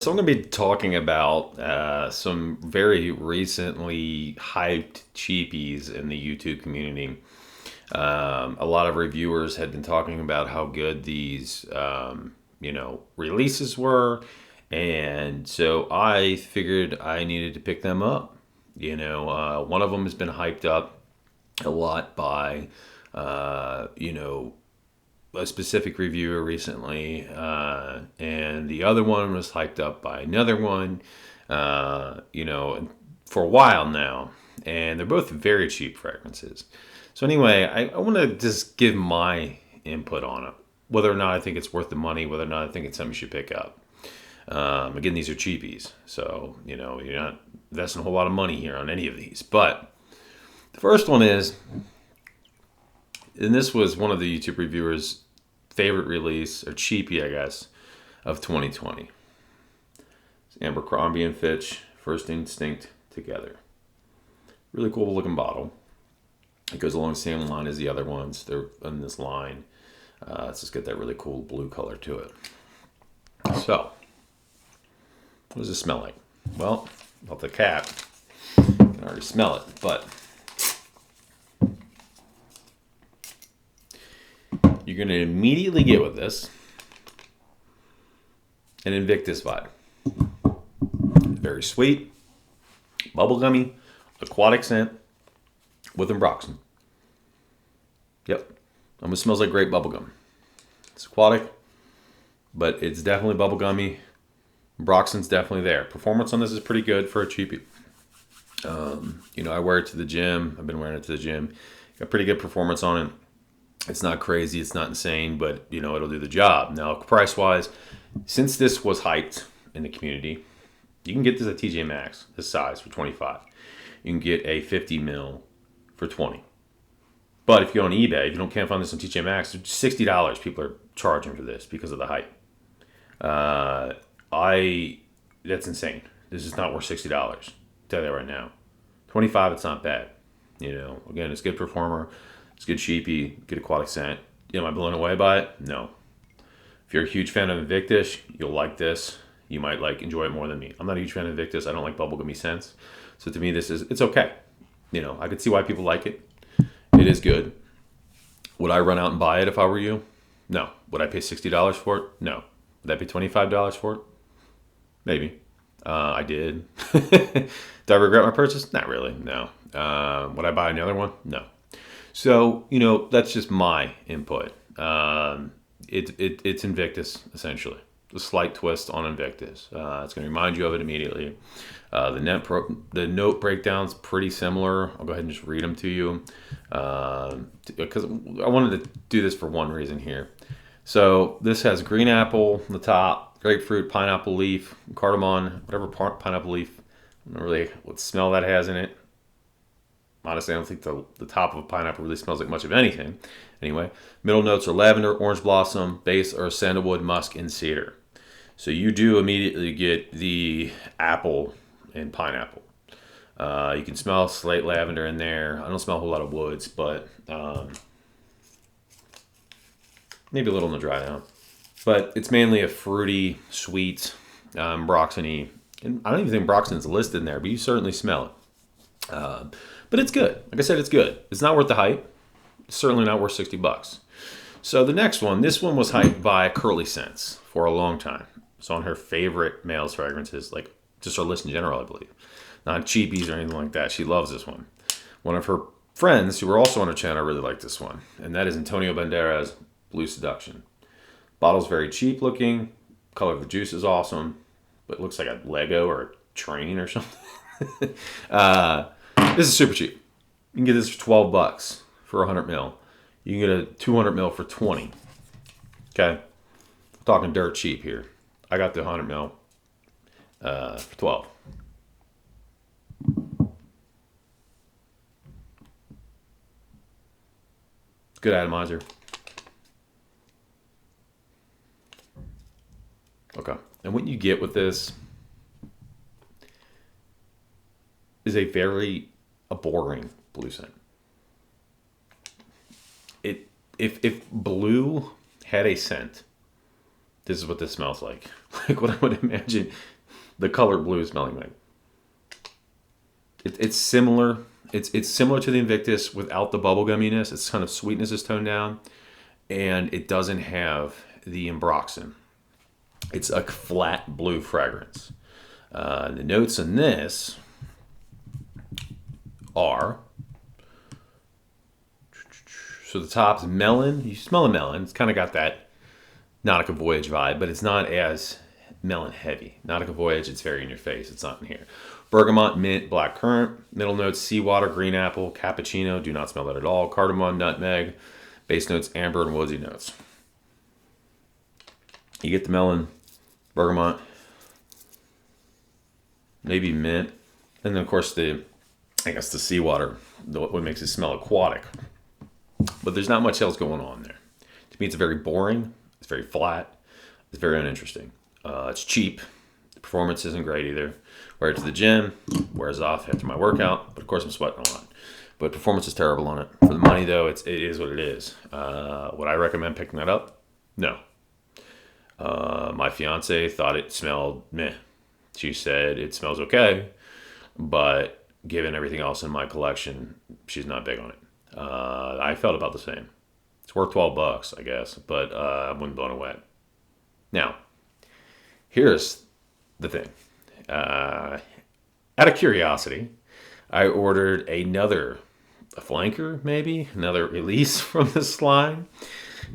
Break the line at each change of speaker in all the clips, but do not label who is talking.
So I'm going to be talking about some very recently hyped cheapies in the YouTube community. A lot of reviewers had been talking about how good these, releases were, and so I figured I needed to pick them up. One of them has been hyped up a lot by, a specific reviewer recently, and the other one was hyped up by another one, for a while now. And they're both very cheap fragrances. So anyway, I want to just give my input on it, whether or not I think it's worth the money, whether or not I think it's something you should pick up. Again, these are cheapies, so you're not investing a whole lot of money here on any of these. But the first one is, and this was one of the YouTube reviewers' favorite release, or cheapie, I guess, of 2020. It's Abercrombie and Fitch, First Instinct Together. Really cool looking bottle. It goes along the same line as the other ones. They're in this line. Let's just get that really cool blue color to it. So, what does it smell like? Well, off the cap, you can already smell it, but you're going to immediately get with this an Invictus vibe. Very sweet, bubblegummy, aquatic scent with Ambroxan. Yep. Almost smells like grape bubblegum. It's aquatic, but it's definitely bubblegummy. Ambroxan's definitely there. Performance on this is pretty good for a cheapie. I wear it to the gym. I've been wearing it to the gym. Got pretty good performance on it. It's not crazy. It's not insane, but, it'll do the job. Now, price-wise, since this was hyped in the community, you can get this at TJ Maxx, this size, for $25. You can get a 50 ml for $20. But if you go on eBay, if you can't find this on TJ Maxx, $60 people are charging for this because of the hype. That's insane. This is not worth $60. I'll tell you that right now. $25, it's not bad. Again, it's good performer. It's good cheapie, good aquatic scent. Am I blown away by it? No. If you're a huge fan of Invictus, you'll like this. You might enjoy it more than me. I'm not a huge fan of Invictus. I don't like bubblegummy scents. So to me, it's okay. I could see why people like it. It is good. Would I run out and buy it if I were you? No. Would I pay $60 for it? No. Would I pay $25 for it? Maybe. I did. Do I regret my purchase? Not really. No. Would I buy another one? No. So, that's just my input. It's Invictus, essentially. A slight twist on Invictus. It's going to remind you of it immediately. The note breakdown's pretty similar. I'll go ahead and just read them to you. Because I wanted to do this for one reason here. So this has green apple on the top, grapefruit, pineapple leaf, cardamom, whatever pineapple leaf. I don't know really what smell that has in it. Honestly, I don't think the top of a pineapple really smells like much of anything. Anyway, middle notes are lavender, orange blossom, base are sandalwood, musk, and cedar. So you do immediately get the apple and pineapple. You can smell slight lavender in there. I don't smell a whole lot of woods, but maybe a little on the dry now. But it's mainly a fruity, sweet, Ambroxan-y. And I don't even think Ambroxan's listed in there, but you certainly smell it. But it's good. Like I said, it's good. It's not worth the hype. It's certainly not worth $60. So the next one, this one was hyped by Curly Scents for a long time. It's on her favorite male's fragrances, just her list in general, I believe. Not cheapies or anything like that. She loves this one. One of her friends who were also on her channel really liked this one, and that is Antonio Banderas Blue Seduction. Bottle's very cheap looking. Color of the juice is awesome, but it looks like a Lego or a train or something. This is super cheap. You can get this for $12 for 100 ml. You can get a 200 ml for $20. Okay, I'm talking dirt cheap here. I got the 100 ml for $12. Good atomizer. Okay, and what you get with this is a boring blue scent. If blue had a scent, this is what this smells like. Like what I would imagine the color blue smelling thing. It's similar. It's similar to the Invictus without the bubble gumminess. Its kind of sweetness is toned down, and it doesn't have the ambroxan. It's a flat blue fragrance. The notes in this are, so the top's melon. You smell a melon. It's kind of got that Nautica Voyage vibe, but it's not as melon heavy. Nautica Voyage, it's very in your face. It's not in here. Bergamot, mint, black currant. Middle notes, seawater, green apple, cappuccino. Do not smell that at all. Cardamom, nutmeg. Base notes, amber, and woodsy notes. You get the melon, bergamot, maybe mint, and then of course the seawater, what makes it smell aquatic. But there's not much else going on there. To me, it's very boring. It's very flat. It's very uninteresting. It's cheap. The performance isn't great either. Wear it to the gym, wears off after my workout, but of course I'm sweating a lot. But performance is terrible on it. For the money though, it is what it is. Would I recommend picking that up? No. My fiance thought it smelled meh. She said it smells okay, but given everything else in my collection, she's not big on it. I felt about the same. It's worth $12, I guess, but I wouldn't blown away. Now, here's the thing. Out of curiosity, I ordered a flanker, maybe another release from this line,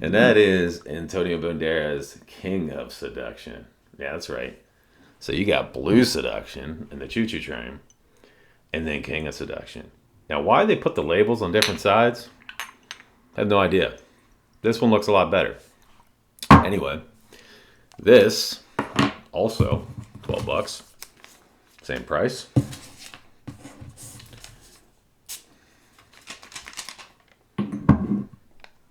and that is Antonio Banderas' King of Seduction. Yeah, that's right. So you got Blue Seduction in the Choo Choo Train, and then King of Seduction. Now, why they put the labels on different sides, I have no idea. This one looks a lot better. Anyway, this also $12, same price.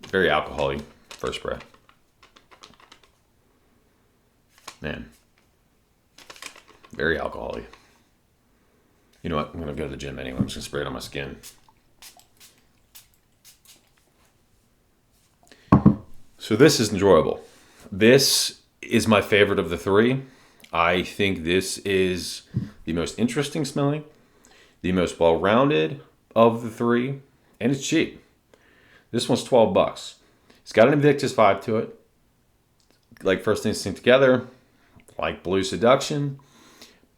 Very alcoholic first spray. Man, very alcoholic. You know what? I'm gonna go to the gym anyway. I'm just gonna spray it on my skin. So this is enjoyable. This is my favorite of the three. I think this is the most interesting smelling, the most well-rounded of the three, and it's cheap. This one's $12. It's got an Invictus vibe to it, like First Instinct Together, like Blue Seduction,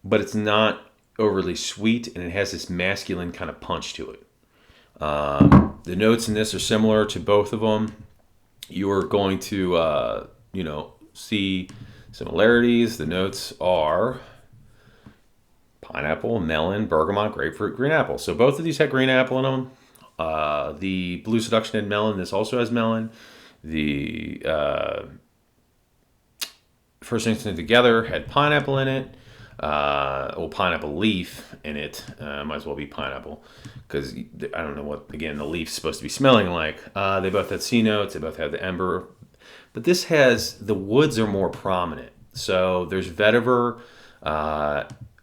but it's not overly sweet, and it has this masculine kind of punch to it. The notes in this are similar to both of them. You are going to, see similarities. The notes are pineapple, melon, bergamot, grapefruit, green apple. So both of these had green apple in them. The Blue Seduction had melon. This also has melon. The First Instant Together had pineapple in it. Pineapple leaf in it. Might as well be pineapple, because I don't know what, again, the leaf's supposed to be smelling like. They both had C notes. They both had the ember. But this has, the woods are more prominent. So there's vetiver,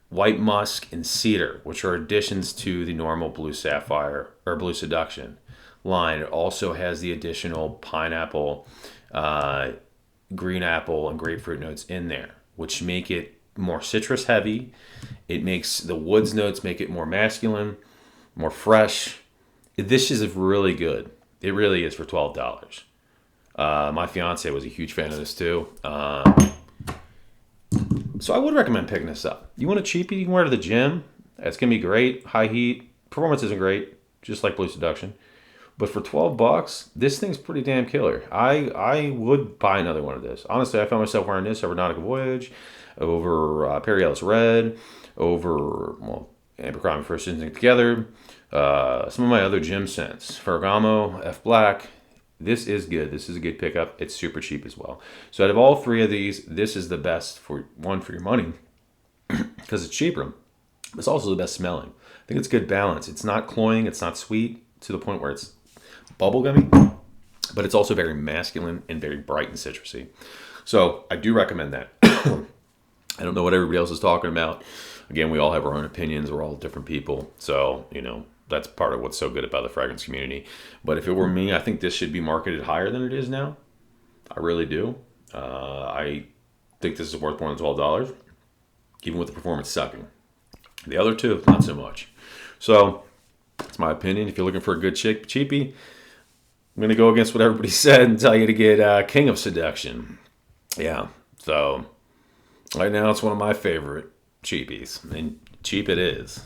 white musk, and cedar, which are additions to the normal Blue Sapphire or Blue Seduction line. It also has the additional pineapple, green apple, and grapefruit notes in there, which make it more citrus heavy. It makes the woods notes, make it more masculine, more fresh. This is really good. It really is for $12. My fiance was a huge fan of this too. So I would recommend picking this up. You want a cheapie you can wear to the gym. It's going to be great. High heat. Performance isn't great, just like Blue Seduction. But for $12, this thing's pretty damn killer. I would buy another one of this. Honestly, I found myself wearing this over Nautica Voyage, over Perry Ellis Red, over, Abercrombie First Instinct Together, some of my other gym scents. Ferragamo, F Black. This is good. This is a good pickup. It's super cheap as well. So out of all three of these, this is the best for your money because it's cheaper. It's also the best smelling. I think it's good balance. It's not cloying. It's not sweet to the point where it's bubblegummy, but it's also very masculine and very bright and citrusy. So I do recommend that. I don't know what everybody else is talking about. Again, we all have our own opinions. We're all different people. So, that's part of what's so good about the fragrance community. But if it were me, I think this should be marketed higher than it is now. I really do. I think this is worth more than $12. even with the performance sucking. The other two, not so much. So that's my opinion. If you're looking for a good cheapie, I'm going to go against what everybody said and tell you to get King of Seduction. Yeah, so right now it's one of my favorite cheapies, and cheap it is.